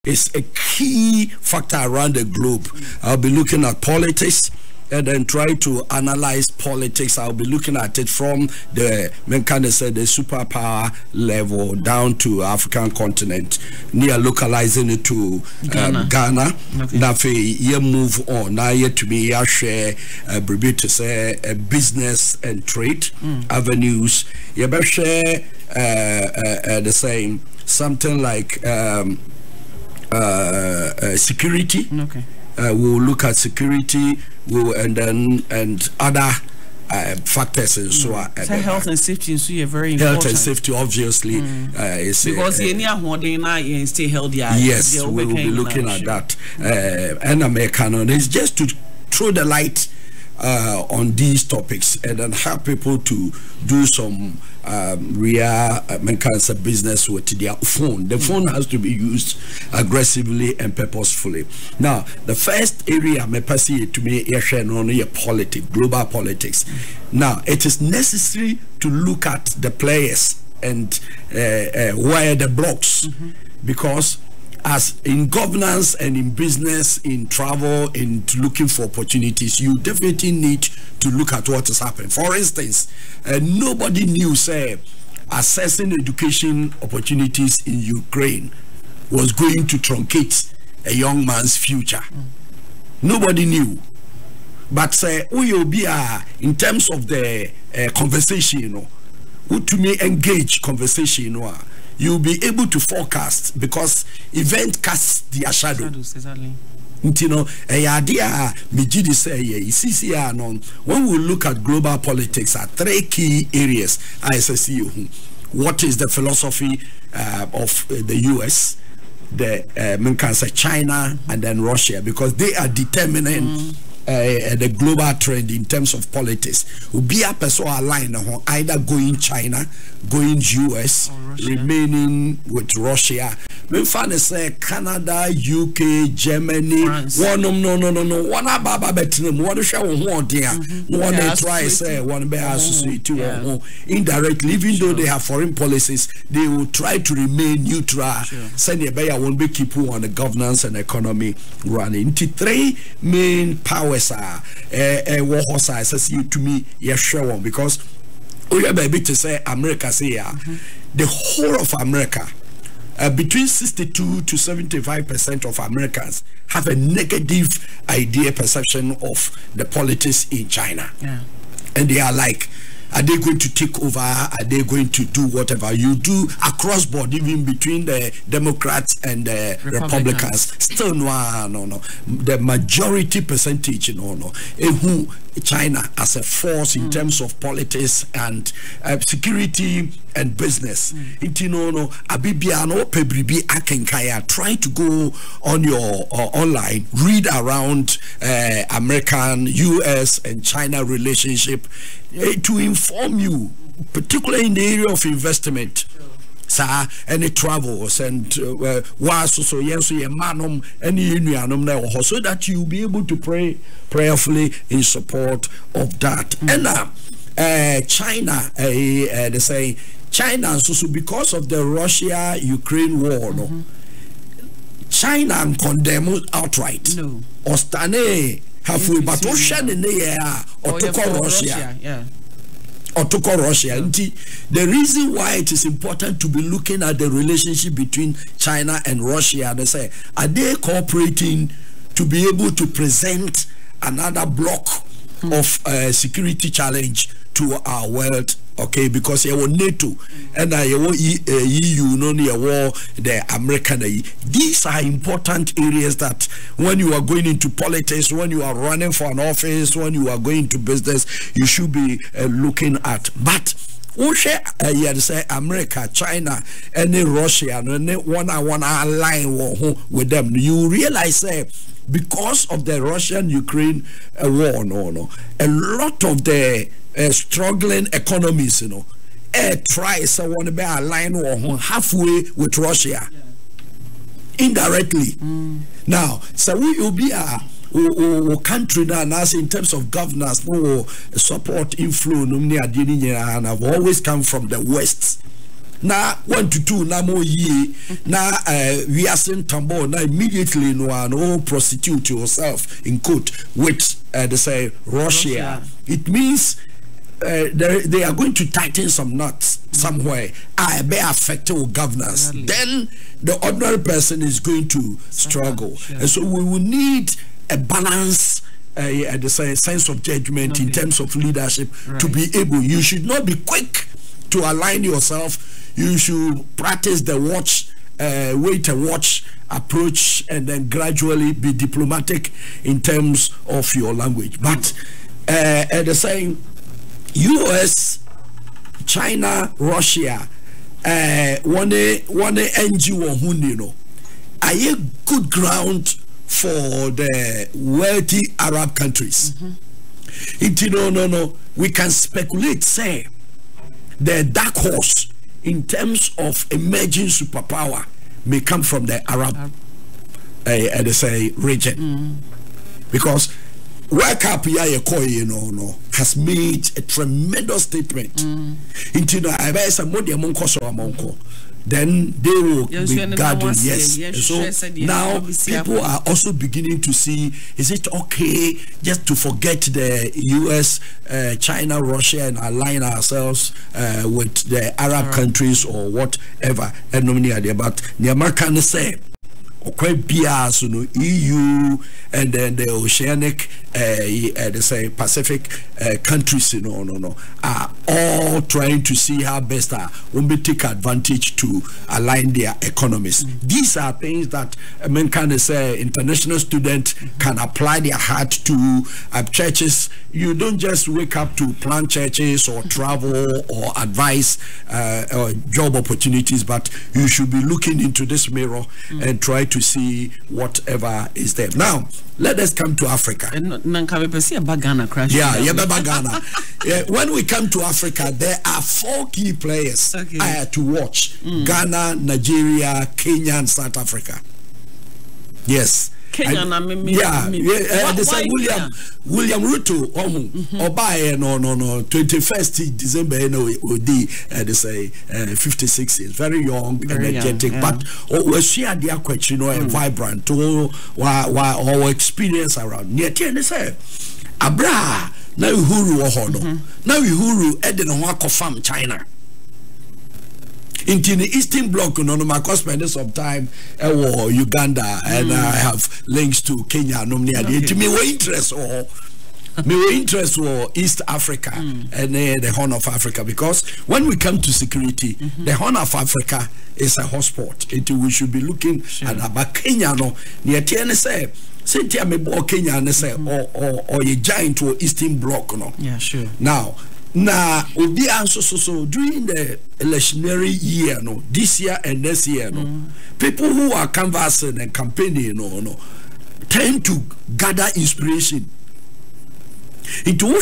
is a key factor around the globe. I'll be looking at politics and then try to analyze politics. I'll be looking at it from the superpower level down to African continent, near localizing it to Ghana. Now, you move on. Now, yet to me, I share to say business and trade avenues. You better share the same something like security. We'll look at security, and other factors and so on. So health and safety is very important. Health and safety, obviously, is because stay healthy. Yes, we will be looking at that. And American, it's just to throw the light on these topics and then help people to do some real business with their phone. The phone has to be used aggressively and purposefully. Now, the first area me pass to me is politics, global politics. Now, it is necessary to look at the players and where the blocks, because as in governance and in business, in travel, in looking for opportunities, you definitely need to look at what is happening. For instance, nobody knew, say, assessing education opportunities in Ukraine was going to truncate a young man's future. Nobody knew. But say, we will be in terms of the conversation, who to me engage conversation, you'll be able to forecast, because event casts their shadow. Exactly. You know, when we look at global politics, are three key areas. What is the philosophy of the US, the China, and then Russia, because they are determining the global trend in terms of politics. Be a person aligned either going China, going US, remaining with Russia. Me fan say Canada, UK, Germany. One no. One ababa betinem. One share one there. One they try say one be associate to indirectly. Even though they have foreign policies, they will try to remain neutral. Send a bear won't be keep on the governance and economy running. Into three main powers are what says you to me. Yes, sure one, because we are baby to say America say the whole of America. Between 62 to 75% of Americans have a negative idea perception of the politics in China. And they are like, are they going to take over? Are they going to do whatever you do across board, even between the Democrats and the Republicans? Still no. The majority percentage, who China as a force in terms of politics and security and business. Try to go on your online, read around American, US, and China relationship to inform you, particularly in the area of investment. Any travels and so that you'll be able to pray prayerfully in support of that. And China, they say China, so because of the Russia-Ukraine war, China condemn outright. No. Or stane halfway, but Russia in the air or to call Russia. Or to call Russia. The reason why it is important to be looking at the relationship between China and Russia, they say, are they cooperating to be able to present another block of security challenge to our world? Okay, because you want NATO and you want EU, the American. These are important areas that when you are going into politics, when you are running for an office, when you are going to business, you should be looking at. But say America, China, and Russia, and one align with them. You realize because of the Russian-Ukraine war, a lot of the struggling economies, try someone to be aligned halfway with Russia, indirectly. Now, so we will be a country now, in terms of governance, no support inflow, and have always come from the West. na 1 to 2 na mo ye na we are saying tambo na immediately no prostitute yourself in quote with they say Russia. It means they are going to tighten some knots somewhere. I may affect our governance. Then the ordinary person is going to struggle. And so we will need a balance, the sense of judgment in terms of leadership to be able. You should not be quick to align yourself. You should practice the wait and watch approach, and then gradually be diplomatic in terms of your language. But at the same, US, China, Russia, one NGO hunino, are a good ground for the wealthy Arab countries. No, we can speculate, say, the dark horse in terms of emerging superpower may come from the Arab region, because World Cup has made a tremendous statement. Then they will be guarding. Yes. So now people are also beginning to see, is it okay just to forget the US, China, Russia, and align ourselves with the Arab countries or whatever? But the Americans say, EU and then the oceanic they say Pacific countries are all trying to see how best we take advantage to align their economies. These are things that can say international students can apply their heart to. Churches, you don't just wake up to plan churches or travel or advise or job opportunities, but you should be looking into this mirror and try to see whatever is there. Now, let us come to Africa. When we come to Africa, there are 4 key players I had to watch. Ghana, Nigeria, Kenya, and South Africa. Yes. Kenya they say William Ruto Obaye no 21st December they say 56 years, very young, energetic, but we share their question vibrant or experience around near they say abra na Uhuru na Uhuru edin ho akofam China into the Eastern Bloc. I spend some time Uganda and I have links to Kenya. Me interest or East Africa and the Horn of Africa, because when we come to security, the Horn of Africa is a hotspot. We should be looking at about Kenya. No, near TNSA. Say me Kenya and say or a giant or Eastern Bloc. No, yeah, sure. Now obi so during the electionary year, this year and next year, people who are canvassing and campaigning, tend to gather inspiration. Into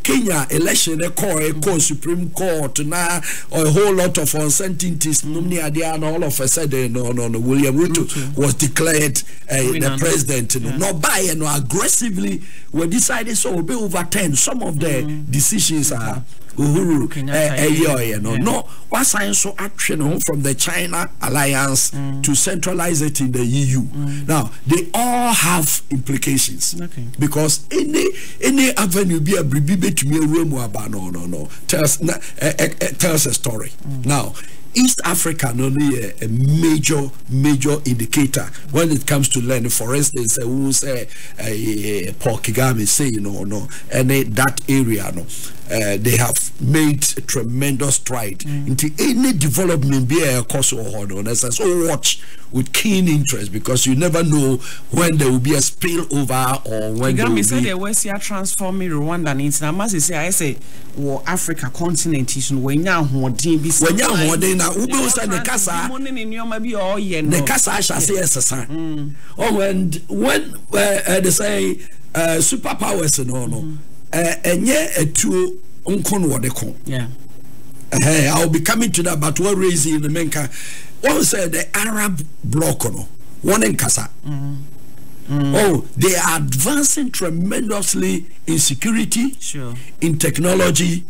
Kenya election, a Supreme Court, now a whole lot of uncertainties. All of a sudden, William Ruto was declared the president. No by and aggressively we decided so we overturn some of the decisions are. No, what science so action from the China alliance to centralize it in the EU. Now they all have implications because any avenue be a bribe to me tells a story. Now East Africa only a major indicator when it comes to learning. For instance, who say Paul Kagame say and that area they have made a tremendous stride into any development be a course or so watch with keen interest, because you never know when there will be a spillover or when there will be. Said they were transforming Rwanda into I must say I say Africa continent is when now na ube say the kasa shall say when they say superpowers enye etu nkon wode kon. I'll be coming to that, but what raising the menka one said the Arab bloc one in Kasa. They are advancing tremendously in security, in technology,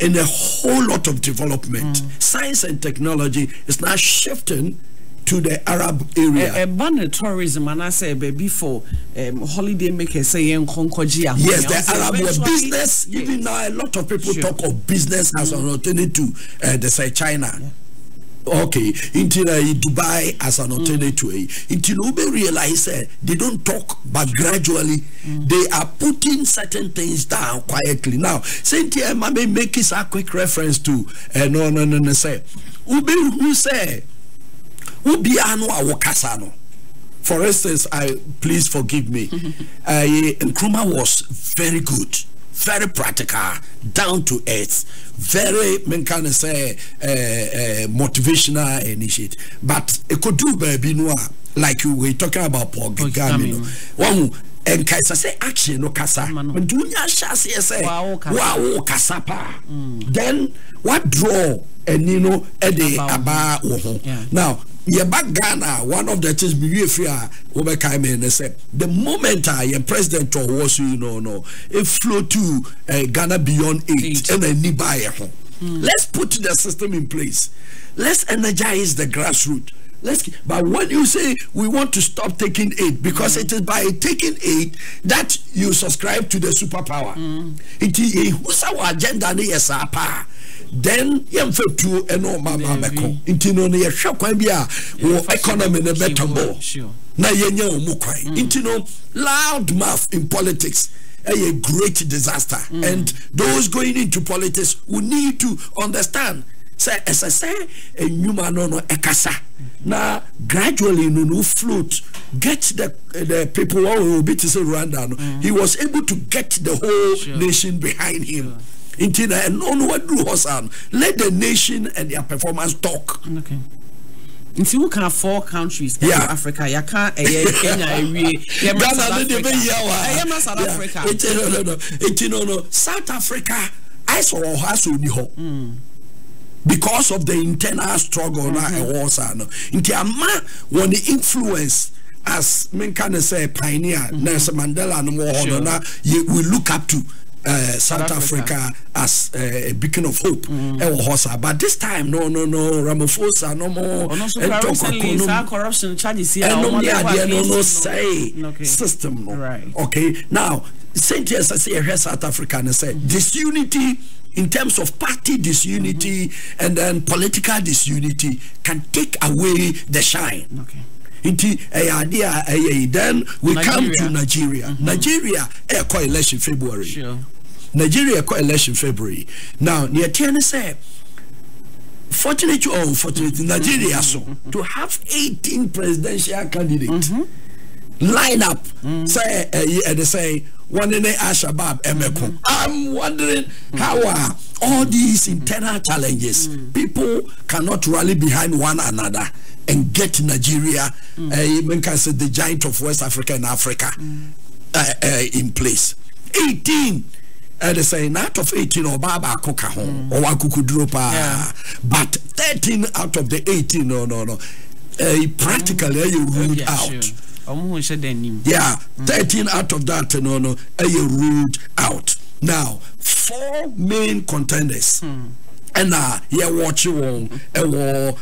and a whole lot of development. Science and technology is now shifting to the Arab area. Ban tourism, and I say before holiday makers say yes, the Arab world business. Even now, a lot of people talk of business as an alternative to they say China. Okay, into Dubai as an alternative. Until Ube realize they don't talk, but gradually they are putting certain things down quietly. Now, Cynthia may make us a quick reference to no say Ube who say Ubiano Awokasano. For instance, please forgive me. Nkrumah was very good, very practical, down to earth, very motivational initiative. But it could do baby no, like you were talking about Paul Gagami. One and Kaisa say action no kasa. When dunya shasi say wow kasapa. Then what draw and ede aba wo. Now ye back Ghana, one of the things we fear over Kaime said the moment I am president or was it flow to Ghana beyond 8 and then nearby. Let's put the system in place. Let's energize the grassroots. But when you say we want to stop taking aid, because it is by taking aid that you subscribe to the superpower. It is who's our agenda ni esapa. Then yemfe tu eno mama meko. Inti no ne yehwe kwan bia wo economy ne betombo. Na yenye omukwan. Inti no loud mouth in politics. A great disaster. And those going into politics will need to understand. Say, as I say, a human no ekasa. Now, gradually, no float. Get the people who will be to say Rwanda. He was able to get the whole nation behind him. Intina and no what do Hosan. Let the nation and their performance talk. Okay. If you can 4 countries in Africa, you can't South Africa. South Africa, I saw Hasu because of the internal struggle and wars. Intiama when the influence as men can say pioneer Nelson Mandela and more we look up to South Africa as a beacon of hope. But this time, no, Ramaphosa, no more. Corruption charges here. No say system. Okay, now, Saint as I say, South Africa and say disunity in terms of party disunity and then political disunity can take away the shine. Okay. Then we come to Nigeria. Nigeria election February. Sure. Nigeria election February. Now, near 10 say, fortunately or unfortunately, Nigeria so to have 18 presidential candidates line up. Say they say one in Al-Shabaab Emeko. I'm wondering how are all these internal challenges people cannot rally behind one another and get Nigeria, can say the giant of West Africa and Africa, in place. 18, they say, out of 18 or Baba Kokahon or Wakukudropa, but 13 out of the 18, no. Practically, you ruled out. Yeah, 13 out of that, you ruled out. Now, 4 main contenders. And here watch you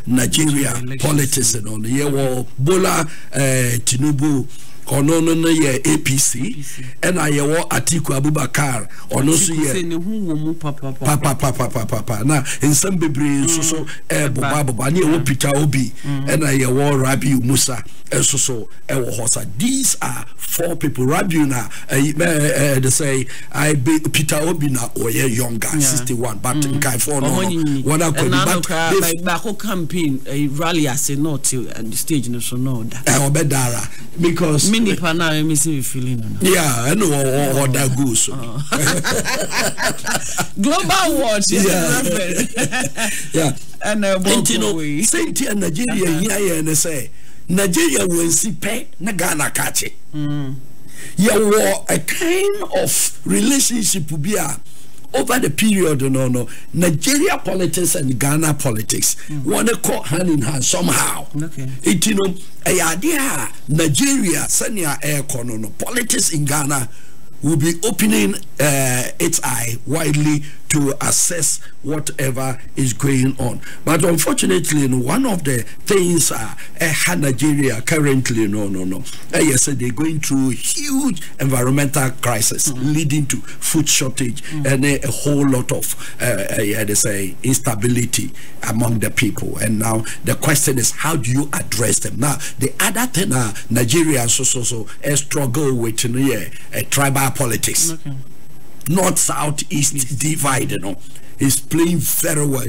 Nigeria politics and on here Bola Tinubu or no APC and I Atiku Abubakar or no papa now in some baby so Baba Peter Obi and I Rabi Musa and so Hosa. These are 4 people. Rabi now they say I be Peter Obi now or younger 61 but in Kaifo one but campaign a rally as a note at the stage no so no that because mini pana I'm missing feeling yeah I know what that goes global watch yeah and Saint Nigeria here and say Nigeria will see pay na Ghana catch it. A kind of relationship will be over the period Nigeria politics and Ghana politics wanna go hand in hand somehow. Okay. A idea Nigeria senior air politics in Ghana will be opening its eye widely to assess whatever is going on. But unfortunately, one of the things Nigeria currently, yes, they're going through huge environmental crisis leading to food shortage and a whole lot of they say instability among the people. And now the question is, how do you address them? Now the other thing Nigeria so struggle with tribal politics. Okay. North, south, east divide, is playing very well.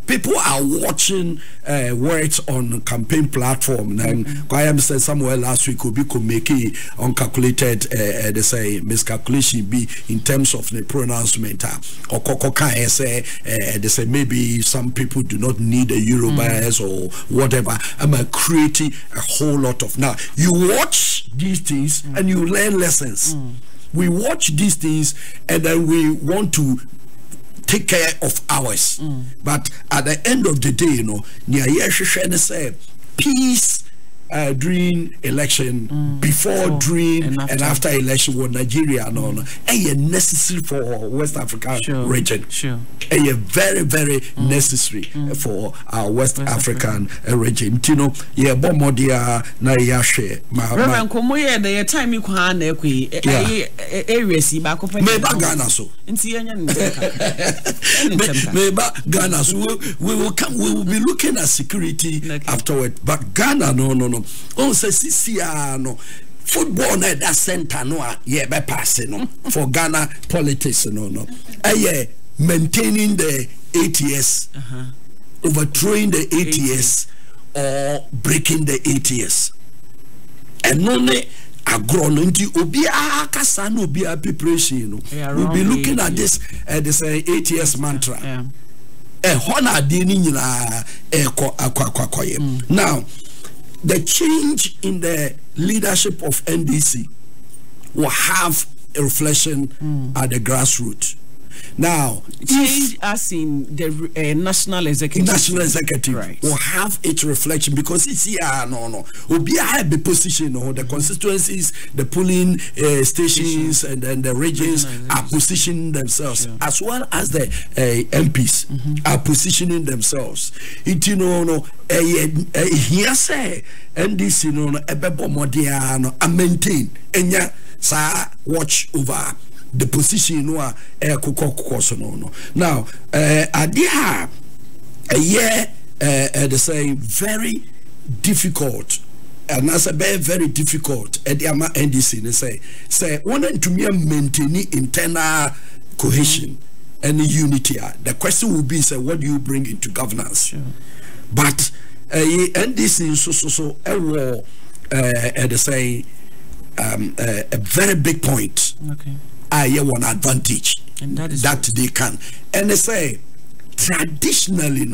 People are watching words on campaign platform. And I said somewhere last week, we could make it uncalculated, they say miscalculation be in terms of the pronouncement. Or say they say maybe some people do not need a Eurobuyers or whatever. I'm creating a whole lot of. Now you watch these things and you learn lessons. We watch these things and then we want to take care of ours. But at the end of the day, say peace during election, before, during, and after election, what Nigeria necessary for West African region. Very, very necessary for our West African region. Bomodia na yashe. Reverend Komoye, the time you can areas back up. Maybe Ghana so. Maybe Ghana so. We will come. We will be looking at security afterward. But Ghana, no. On se football na that center be passing for Ghana politics maintaining the ATS, overthrowing the ATS or breaking the ATS. And none agronomity obia kasa no obia preparation. We'll be looking at this ATS mantra. Now the change in the leadership of NDC will have a reflection at the grassroots. Now, change as in the national executive, right, will have its reflection because it's will be a position. The constituencies, the polling stations, and then the regions are positioning themselves, as well as the MPs are positioning themselves. It here say NDC and maintain watch over the position now idea a year they say very difficult, and as a very difficult at the NDC they say wanting to maintain internal cohesion and unity. The question will be, say, what do you bring into governance? But NDC so they say a very big point. I have one advantage, and that they can. And they say traditionally,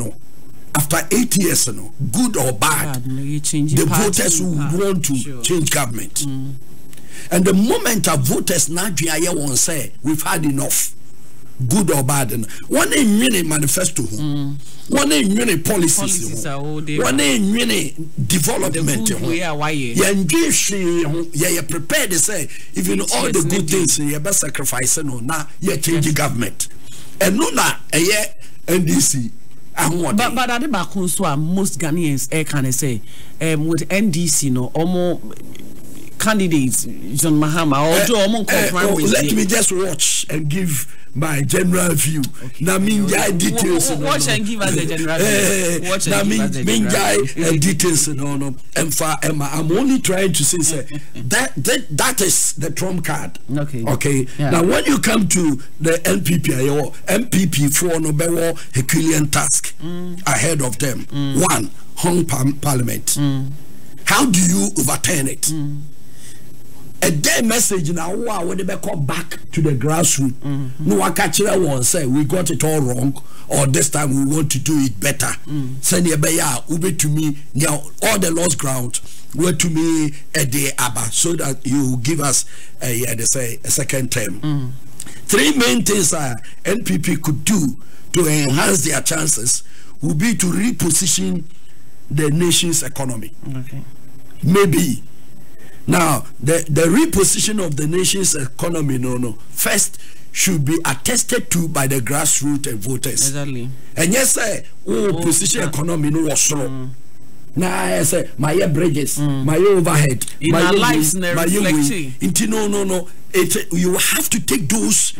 after 8 years, good or bad, the voters who want to change government. And the moment of voters now won't say we've had enough, good or bad. One in many manifesto, one in many policies, one in many development. You prepared to say even all the good things you best sacrifice now you change the government. And no na NDC. But at the back most Ghanaians can say with NDC candidates John Mahama or let me just watch and give my general view. Now details. Watch and give us the general view. Watch and give us the details. I'm only trying to say that is the trump card. Okay. Yeah. Now when you come to the MPP for no Herculean task ahead of them. One, hung parliament. How do you overturn it? A day message now, when they come back to the grassroots, no one catch one say we got it all wrong, or this time we want to do it better. Send your ube to me now, all the lost ground were to me a day abba, so that you give us they say a second term. Three main things NPP could do to enhance their chances would be to reposition the nation's economy. Maybe. Now, the reposition of the nation's economy, first, should be attested to by the grassroots and voters. Exactly. And yes, position economy no was strong. Now I say my bridges, my overhead, my lives, my no. You have to take those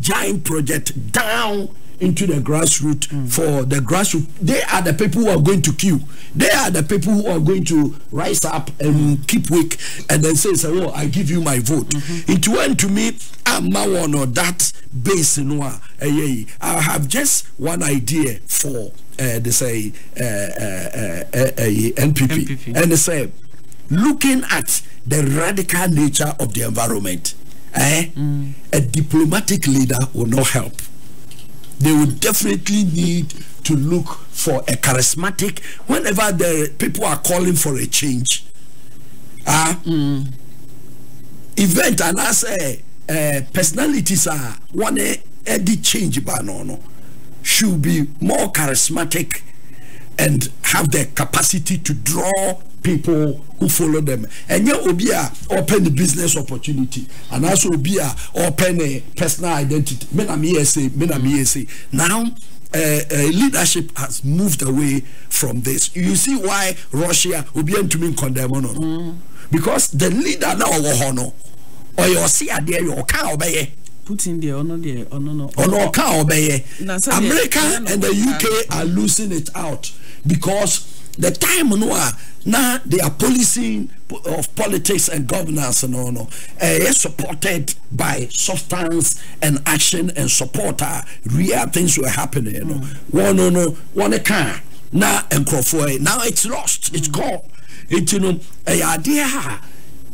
giant projects down into the grassroots for the grassroots. They are the people who are going to queue. They are the people who are going to rise up and keep weak and then say, "Oh, I give you my vote." It went to me. I'm one or that base in I have just one idea for they say NPP, and they say looking at the radical nature of the environment, a diplomatic leader will not help. They will definitely need to look for a charismatic, whenever the people are calling for a change event, and I say personalities are one edit change no should be more charismatic and have the capacity to draw people who follow them. And you will be open the business opportunity, and also be open a personal identity. Now leadership has moved away from this. You see why Russia will be to mean condemn because the leader now or you see there you can't obey. Putin there or no there or no. America and the UK are losing it out because the time now they are policing of politics and governance and supported by substance and action and support. Real things were happening. One car now and now it's lost. It's gone. It's idea.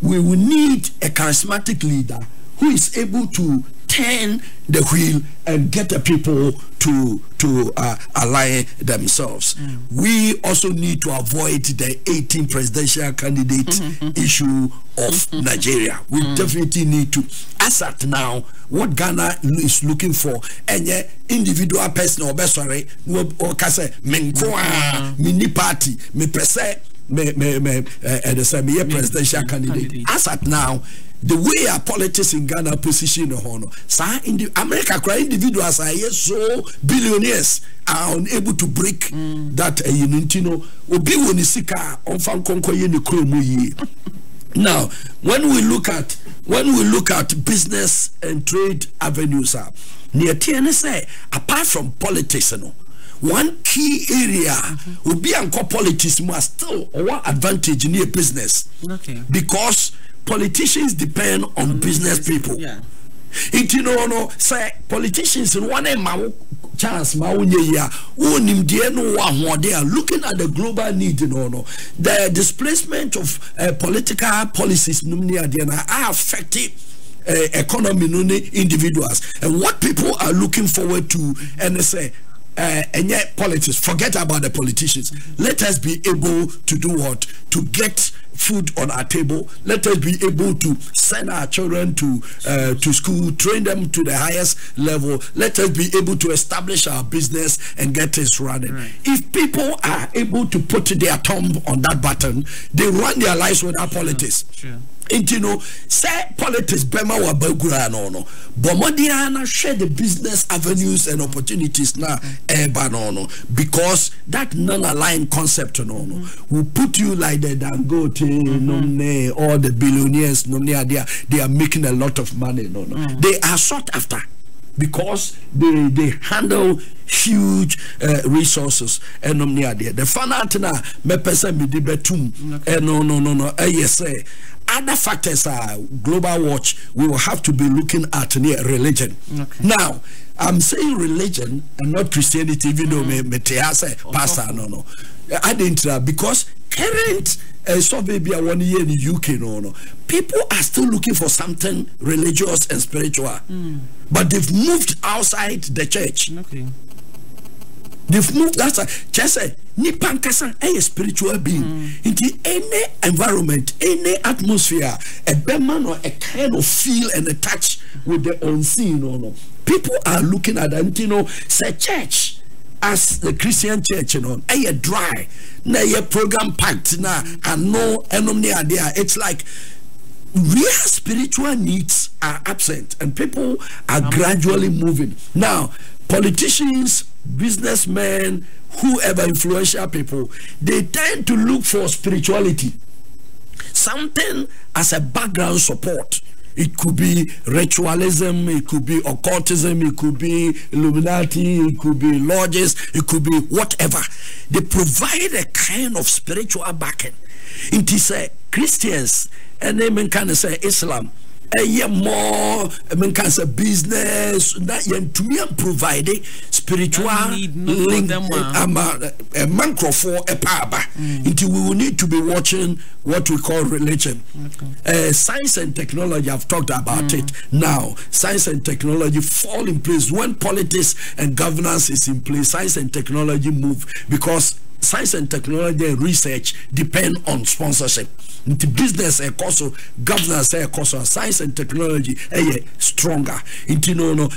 We will need a charismatic leader who is able to turn the wheel and get the people to align themselves. We also need to avoid the 18 presidential candidate issue of Nigeria. We definitely need to. As at now, what Ghana is looking for, and individual person or sorry, or kase mini party, me prese me presidential candidate. As at now, the way our politics in Ghana position in the America, individuals are so billionaires are unable to break that now when we look at business and trade avenues near TNSA, apart from politics, one key area will be politics must still one advantage near business because politicians depend on business people. Say politicians one chance they are looking at the global need. The displacement of political policies are affecting economy individuals, and what people are looking forward to, and say and yet politics, forget about the politicians. Let us be able to do what? To get food on our table. Let us be able to send our children to school, train them to the highest level. Let us be able to establish our business and get things running. If people are able to put their thumb on that button, they run their lives without politics. Say politics bema wa bagura no bomodiana share the business avenues and opportunities now because that non-aligned concept will put you like the Dangote all the billionaires they are making a lot of money they are sought after because they handle huge resources and the fanatina me person me di betum yes other factors are global watch. We will have to be looking at near religion. Now, I'm saying religion and not Christianity, even though me say pastor no. I didn't because current survey be 1 year in the UK people are still looking for something religious and spiritual, but they've moved outside the church. They've moved outside. Just say Nipankasa a spiritual being into any environment, any atmosphere, a beman or a kind of feel and a touch with the unseen. People are looking at them, say church as the Christian church, a dry, na a program packed na and no enemy idea. It's like real spiritual needs are absent and people are gradually moving. Now, politicians, businessmen, whoever, influential people, they tend to look for spirituality, something as a background support. It could be ritualism, it could be occultism, it could be Illuminati, it could be lodges, it could be whatever. They provide a kind of spiritual backing. It is Christians, and they can say Islam. More, I mean, can say business that you to me provide spiritual link. A macro for a power. Until we will need to be watching what we call religion. Science and technology. I've talked about it now. Science and technology fall in place when politics and governance is in place. Science and technology move because science and technology and research depend on sponsorship. Into business and also governance and also science and technology stronger. Into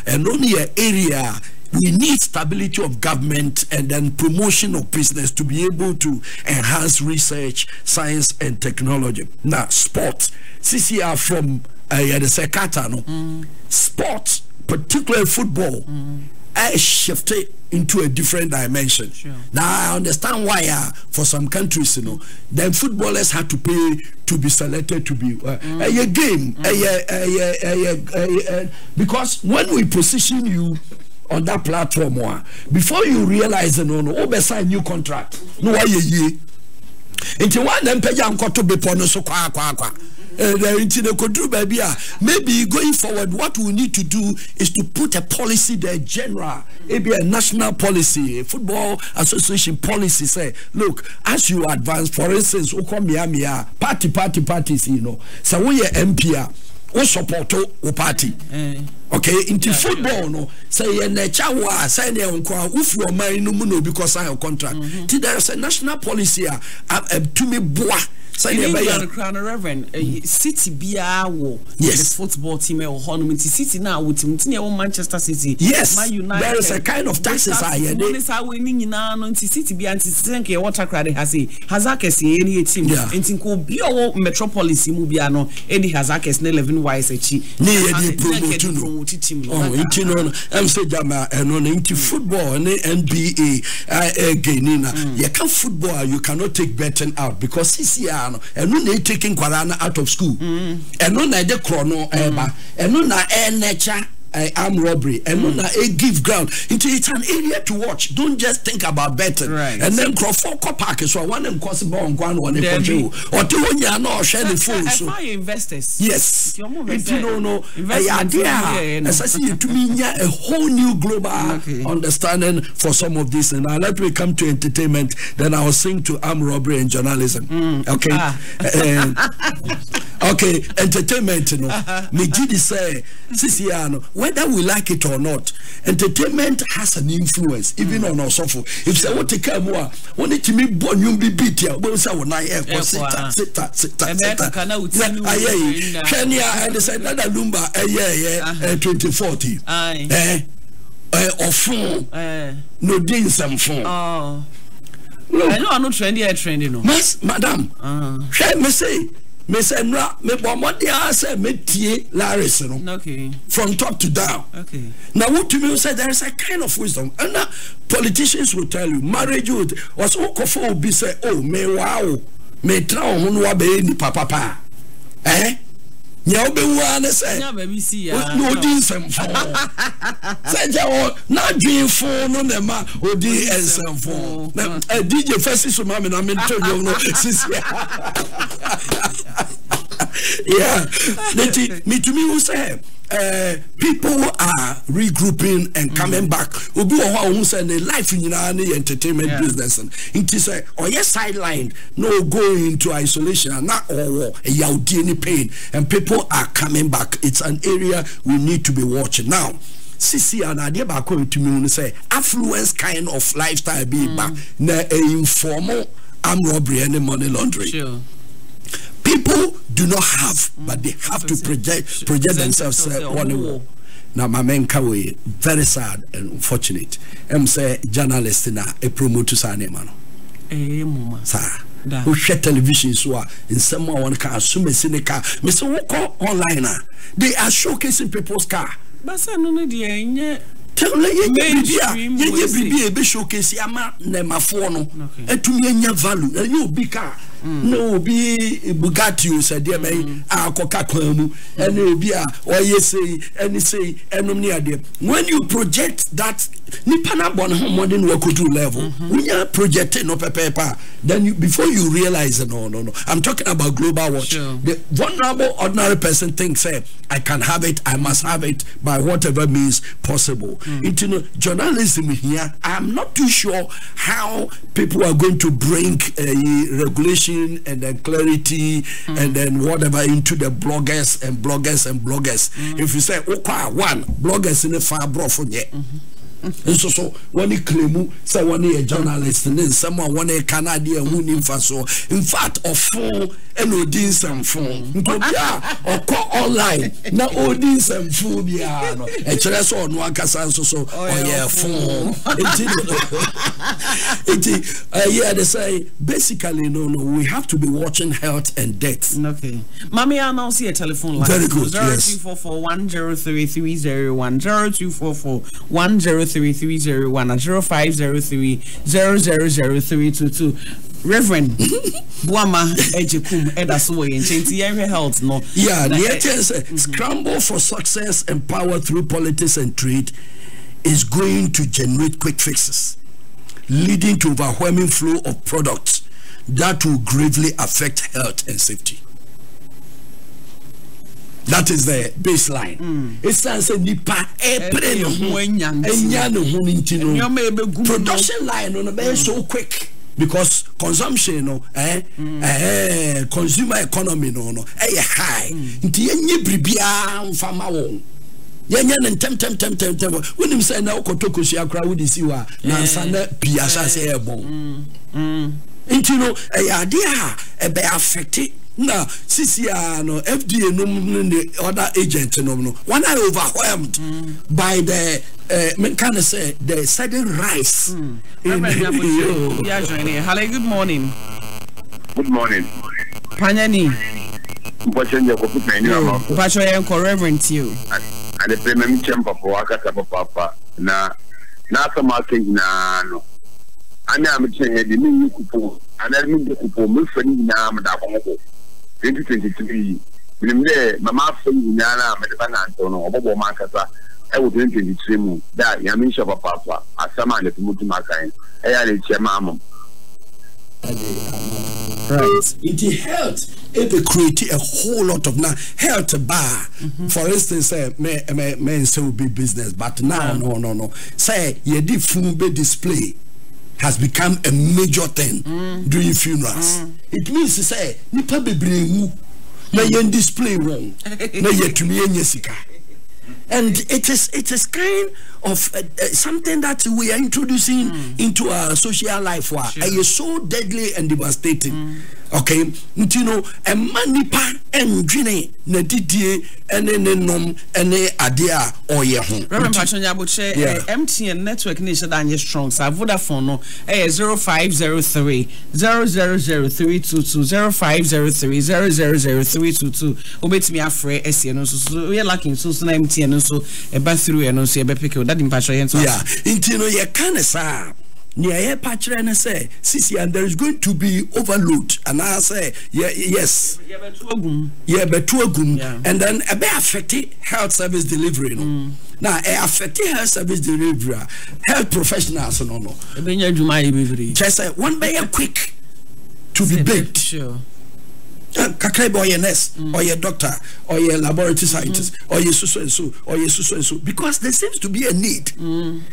and only an area we need stability of government and then promotion of business to be able to enhance research, science and technology. Now sports, CCR from the Sekata sports, particularly football. I shifted into a different dimension. Sure. Now I understand why for some countries, then footballers had to pay to be selected to be a game. Because when we position you on that platform, before you realize sign new contract. No why ye. Into one them pay to be so maybe going forward, what we need to do is to put a policy there, general, maybe a national policy, a football association policy. Say, look, as you advance, for instance, parties, so we are MPR, we support o party. Okay, into football, no, say in the chawa, say your mind no because I have contract. There is a national policy to me boa. Reverend, City BR yes, football team or Honum City now with Manchester City. Yes, there is a kind of taxes I hear. This are winning now on City BR and City water credit has Hazakes any team. And Tinko Bio Metropolis Mubiano, Eddie Hazakes 11 wise a cheap. Promoted team. Oh, I'm saying Jama and on into football and NBA again. You can football, you cannot take betting out because CCR. And no taking Kwarana out of school. And no na de chrono eba. And no na nature armed robbery. And no na give ground. It's an area to watch. Don't just think about betting. Right. And then Crawford Park so one them possible on one control. Or two when you are not sharing phone. So investors. Yes. No. As I see to me a whole new global understanding for some of this. And now let me come to entertainment. Then I will sing to armed robbery and journalism. Okay. Okay, entertainment, me did say, Sisiano, whether we like it or not, entertainment has an influence, even on our software. If say what take more, when it me born you be beat here, we say when I have sit. Kenya and say another Lumba 2040. Or phone, no din some phone. Oh, I know I'm not trendy, no. Yes, madam. Shall me say. Me say me bombardier say me tie Laris okay, from top to down. Okay. Now what to me say there is a kind of wisdom, and politicians will tell you marriage would was okofo will be say oh me wow me tra on wa be ni papa nya obe wan say nya baby see no din sem fo say jawo na dwin fo no na ma odi ensem fo na DJ first so ma me na me tell you no sisi yeah me to me who say people are regrouping and coming back. Obi who say the life in the entertainment business and it is sidelined, no going into isolation, not all any pain, and people are coming back. It's an area we need to be watching now. Sisi and idea back to me say affluence kind of lifestyle be back na informal armed robbery and money laundering. Sure. People do not have, but they have to project themselves one way. Now, my men Kawe, very sad and unfortunate. Say journalist na a promoter sa name. Mama. Sir. who share television so in someone one car assume a car Mr. Woko online they are showcasing people's car but no dear tell ye be showcase ama nema phone etumi anya value you big car no be Bugatti said there by akoka kwamu and obi a oye say any say enom ni ade when you project that nipa na bon modern work do level when you project no paper then you, before you realize no I'm talking about global watch the vulnerable ordinary person thinks say I can have it, I must have it by whatever means possible. Into journalism here, I'm not too sure how people are going to bring regulation and then clarity and then whatever into the bloggers. If you say, okay, one bloggers in the far bro from here. And so when he claim say one a journalist and then someone one a Canadian who in fact of phone and audience and phone or call online now audience and phone no and just on one casa so yeah phone yeah they say basically no we have to be watching health and death. Okay, Mami, I now see a telephone line. Very good. 0244-103-301 0244-103-301 and 0503-000-322. Reverend Boahman Agyakum Edaso in Chanti health no. Yeah, the scramble for success and power through politics and trade is going to generate quick fixes, leading to overwhelming flow of products that will gravely affect health and safety. That is the baseline. It's say nipa production line on the so quick because consumption consumer economy high. Nti yenye bribia mfama won. Yenye ntem when him say na okotoko sia kra wo disi wa na nsana biasa say e bon. Nti no idea e be affect now, CCR, no, FDA, no, the other agents, no, one are overwhelmed by the, kind of say, the sudden rise. Hello, good morning. Good morning. Panyani. Pastor, I am Reverend to you. And the payment chamber for Wakasa Papa. Now, some marking now. And I'm saying, the new couple, and I mean the couple, my friend, now, 2023, Mama Nana, Medivana, Bobo Mancasa, I would 2023 that Yamisha Papa, as some other Mutumaka, Mamma. Right. It health, it create a whole lot of now health bar. For instance, men still be business, but now no. Say ye di full display has become a major thing during funerals. It means to say, nipa bebre wu na yen display wrong na yetumi enyesika. And it is kind of something that we are introducing into our social life. Sure. It is so deadly and devastating. Okay, you know, a manipa and drine na didie ene nom ene adea oye ho. Reverend Pastor Nyaboche, MTN network ni shada strong. Sa Vodafone no 0503 0000322 0503 0000322. Obetimi afre SC no so we are lacking so na MTN no so e ba through e no so e be pick that impatient yen so. Yeah, you know ye kind of sa near patcher and say, Sisi, and there is going to be overload. And I say, yes, and then a bit affected health service delivery. Now, affected health service delivery, health professionals, no. Just say one by a quick to be baked. Sure. Or your nurse, or your doctor, or your laboratory scientist, or your so and so, or your so and so, because there seems to be a need. And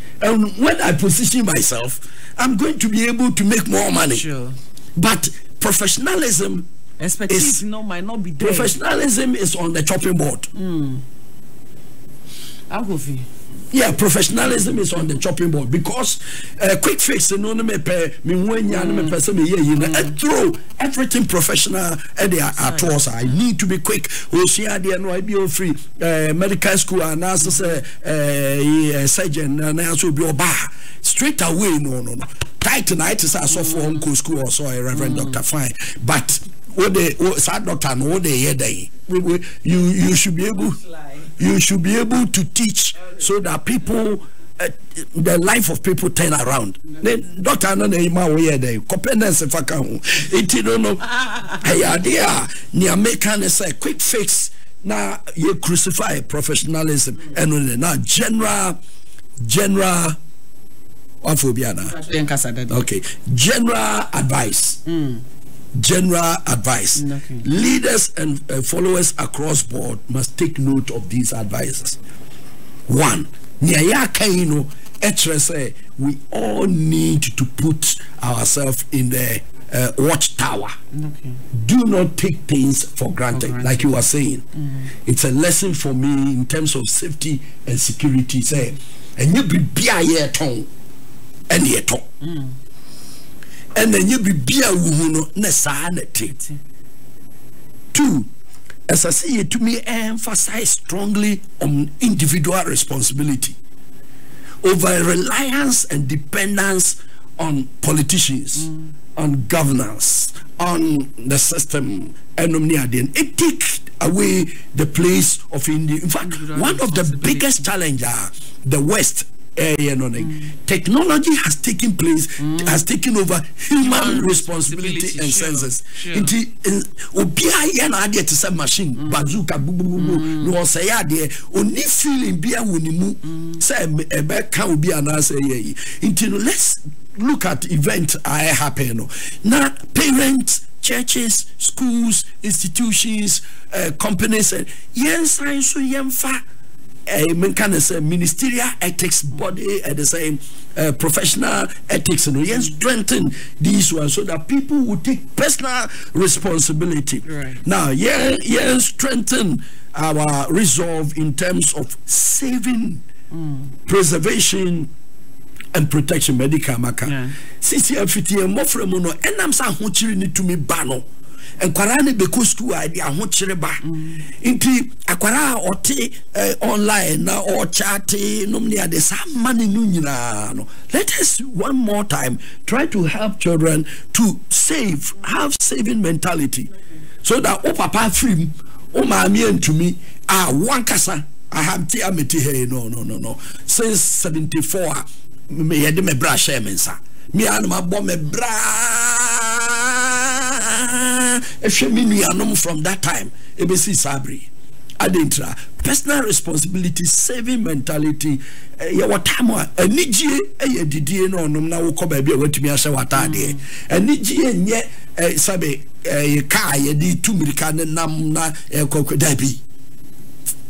when I position myself, I'm going to be able to make more money. Sure. But professionalism expertise might not be there. Professionalism is on the chopping board. Yeah, professionalism is on the chopping board because quick fix no me pay me wenya no me person me throw everything professional at us. I need to be quick. We share there no I be free medical school and as surgeon and also be oba straight away no tight tonight is also for uncle school or so a reverend doctor fine but what they sad doctor no what they hear they you should be able to teach so that people the life of people turn around. Then doctor no na ima we there competence fa kan ho it no hey idea near make can say quick fix na you crucify professionalism and now general okay general advice general advice. Okay. Leaders and followers across board must take note of these advices. One, we all need to put ourselves in the watchtower. Okay. Do not take things for granted, like you were saying. It's a lesson for me in terms of safety and security. Say, and you be here tongue and here tongue. And then you be no necessarity. Two, as I say to me, emphasize strongly on individual responsibility over reliance and dependence on politicians, on governance, on the system, and it takes away the place of India. In fact, one of the biggest challenges the West technology has taken place, has taken over human responsibility and senses. Machine bazooka no say there only feeling bia wonimu say ebe kan obi anase ye. Let's look at event I happen now. Parents, churches, schools, institutions, companies, yes, science so yemfa ministerial ethics body at the same professional ethics and we strengthen these ones so that people will take personal responsibility. Right. Now, strengthen our resolve in terms of saving, preservation, and protection. Medical maka. Since you have more from no, and I'm saying to me bano. And Kwarane beko school idea hochireba inti akwara ote online na or chatting nomnia de some money no. Let us one more time try to help children to save, have saving mentality so that papa free mami and to me one kasa I have tiameti here no since 74 me had me bra shemensa me and my bomb bra from that time, ABC Sabri, Adentra, personal responsibility, saving mentality, your time, a Niji, a Didier, no, now come baby, what to me as a watade, a Niji, and yet, Sabe, a car, a D2 Namna, a Cocodabi.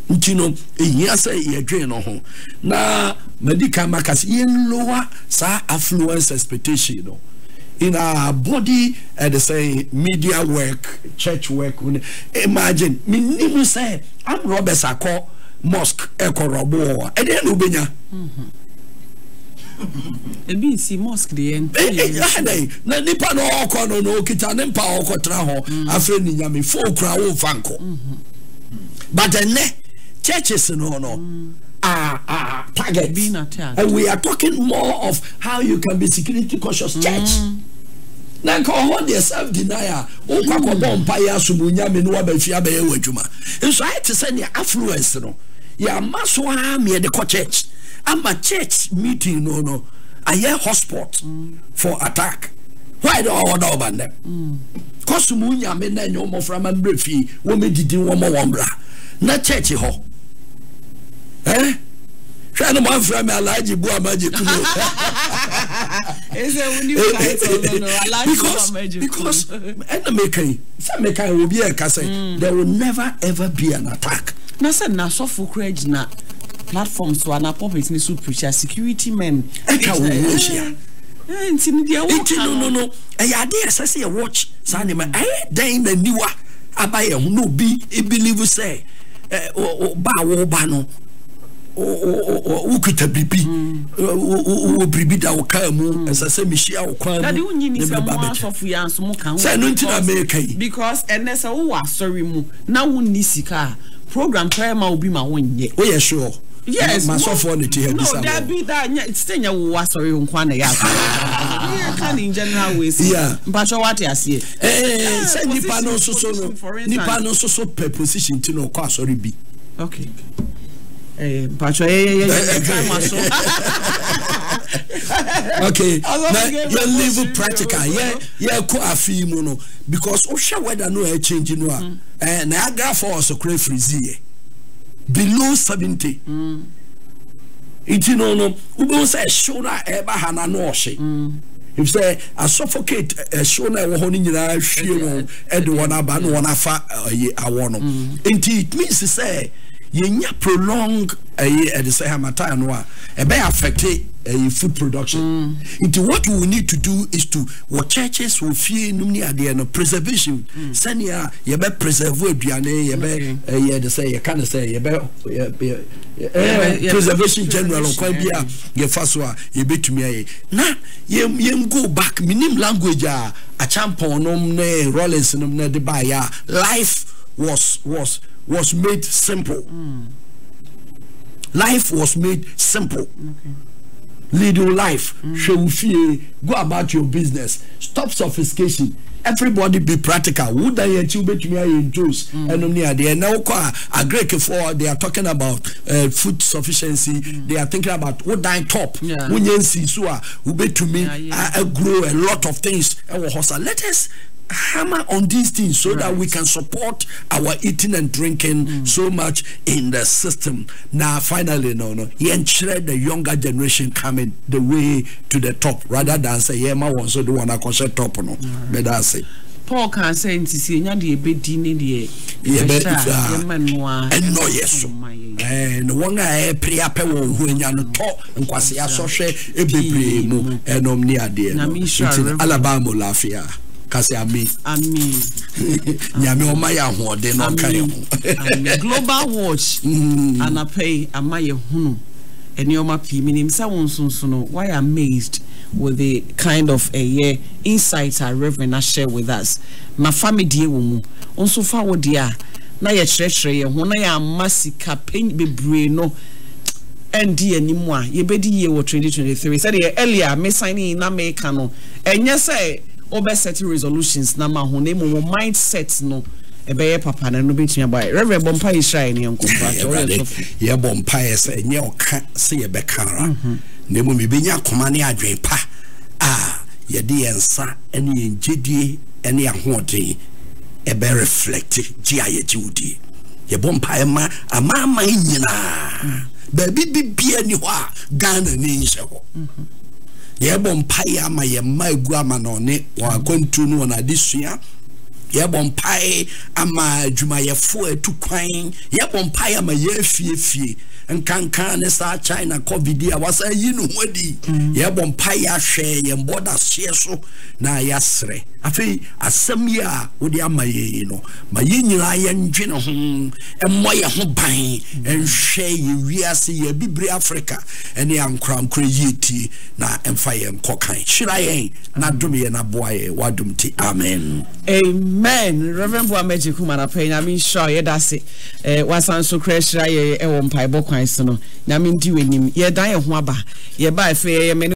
Ntino enyasa ye dwen no ho na medical markers yen lower sa affluence expectation no in our body at the say media work, church work. Imagine me say I'm Robert Sako mosque eko robo and then ubenya ebi si mosque de na nipa no oko no kita ne mpa oko tra ho afre ni nyame fo kra wo fanko but then churches no target and we are talking more of how you can be security conscious church. Na ko ho de self denial o kwakọ bompa ya sumunya me no abafia be wadwuma nso I te say ne affluence no ya maso ha me de church ama church meeting no aye hotspot for attack. Why do all order ban them cause sumunya me na nyo mo frama mbrefi wo me didi wo mo wombra na church ho Shano man from Alaji Boahman Agyakum. Because will be a there will never ever be an attack. Na said na so for courage na platforms to an appropriate ni super security men. No. I watch Sanima. Then the newer Abaye no be believe say ba wo ba no. ukuta bibi o bibi da o kan mu esase mehia o kwan mu that you need some more of yanso mu kan say no ntina make because enesa wo wa sorry mu na wo ni sika program prayer ma obi ma wonye oh yeah sure yes myself on it here this no that be that it's still ya wo sorry nkwa na ya yeah can in general ways yeah but what you say say nipa no so position to no kwa sorry bi okay but okay now you live practical yeah ko afi mu no because o hwe weather no change no a Niagara Falls so freeze below 70 it no we say shoulder eba hana no ohye if say a suffocate a shoulder wo ho ni nyina hwie won e de won aba no won afa awo no it means say yenya prolong the say hamata no a be affect food production. Into what we need to do is to what churches will feel numni ade no preservation. Senia ye be preserve aduane ye be ye the say ye can say ye be preservation general kwa bia ye faso a ye betumi aye na ye go back minim language a champon nom ne rollins nom ne de ba ya life was made simple. Life was made simple. Okay. Lead your life. Go about your business. Stop sophistication. Everybody be practical. Would I bet me in juice? And now they are talking about food sufficiency. They are thinking about what I top. When you see so bet to me I grow a lot of things. Let us hammer on these things so that we can support our eating and drinking so much in the system. Now finally you ensure the younger generation coming the way to the top rather than say yeah ma won so do wanna concert top no but that's it. Paul can say nti see nya de ebedi ne de and no yes and one guy prayer pe won hu nya no to nkwase asohwe ebebre mu enom ni ade no Alabama lafia kasi ami nyame o ma ya hoode no kan ho global watch anapai amaye hunu eni o ma pi minim sa wonsunsu no why amazed with the kind of a insights our Reverend share with us my family die wo mu onso fa wo dia na ye kyerɛkyerɛ ye ho na ya masika pen bebre no endi animu a ye bedi ye wo 2023 said earlier me signing na me ka no enye say over set resolutions na ma ho na mo mindset no ebeye papa na no betumi abai Reverend Bompa Israel ne nkofa ye Bompa say nye oka se ye bekara na mo mebenya koma ne adwen pa ye de yensa ene yenjedie ene ahoden ebe reflect ji aye jiwudi ye Bompa ma amama nyina ba bibia ni ho a Ghana ni nhye ho ye Bompa ama ye magu ama no ne wa kwantu no na adesua ye Bompa ama adwumayefo atukwan ye Bompa ama ye fie nkanka ne sa China covid a wasa yi no hodi ye Bompa ya hwe ye border hye so na ya sere afi asem ya wodi ama ye no ma ye nyira ye ndwene ho emmo ye ho ban enhwe ye wiase ye bibiri Africa ene ankramkra yeti na emfa ye nkokan hira ye na dum ye na boa ye wadum ti amen amen Reverend Boahman Agyakum anapai na me sure ye dase wasan so kra hira ye e wo mpai bokwan so no na me ndi wenim ye dan ye ho aba ye ba afi ye